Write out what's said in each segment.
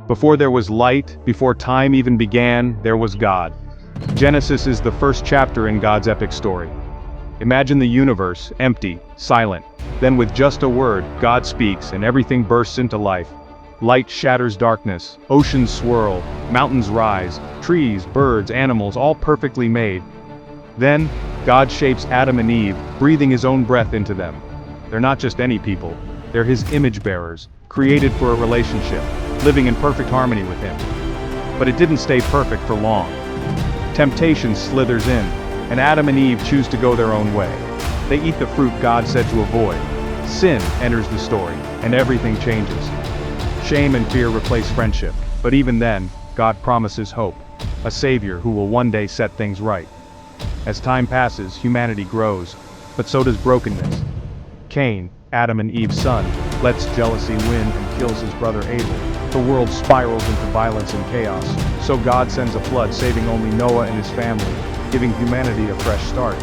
Before there was light, before time even began, there was God. Genesis is the first chapter in God's epic story. Imagine the universe, empty, silent. Then with just a word, God speaks and everything bursts into life. Light shatters darkness, oceans swirl, mountains rise, trees, birds, animals, all perfectly made. Then, God shapes Adam and Eve, breathing his own breath into them. They're not just any people, they're his image bearers, created for a relationship, living in perfect harmony with him. But it didn't stay perfect for long. Temptation slithers in, and Adam and Eve choose to go their own way. They eat the fruit God said to avoid. Sin enters the story, and everything changes. Shame and fear replace friendship, but even then, God promises hope, a savior who will one day set things right. As time passes, humanity grows, but so does brokenness. Cain, Adam and Eve's son, lets jealousy win and kills his brother Abel. The world spirals into violence and chaos, so God sends a flood, saving only Noah and his family, giving humanity a fresh start.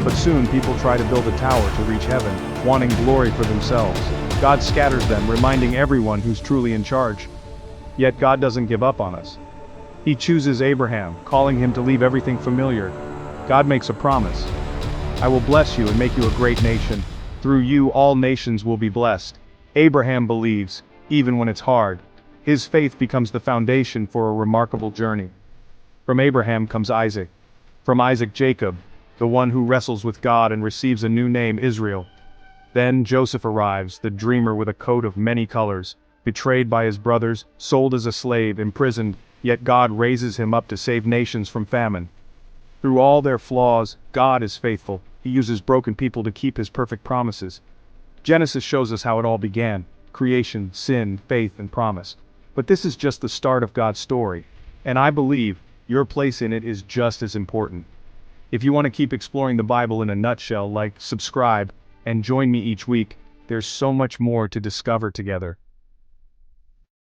But soon people try to build a tower to reach heaven, wanting glory for themselves. God scatters them, reminding everyone who's truly in charge. Yet God doesn't give up on us. He chooses Abraham, calling him to leave everything familiar. God makes a promise. I will bless you and make you a great nation. Through you all nations will be blessed. Abraham believes, even when it's hard. His faith becomes the foundation for a remarkable journey. From Abraham comes Isaac. From Isaac, Jacob, the one who wrestles with God and receives a new name, Israel. Then Joseph arrives, the dreamer with a coat of many colors, betrayed by his brothers, sold as a slave, imprisoned, yet God raises him up to save nations from famine. Through all their flaws, God is faithful. He uses broken people to keep his perfect promises. Genesis shows us how it all began: creation, sin, faith, and promise. But this is just the start of God's story, and I believe your place in it is just as important. If you want to keep exploring the Bible in a nutshell, like, subscribe, and join me each week. There's so much more to discover together.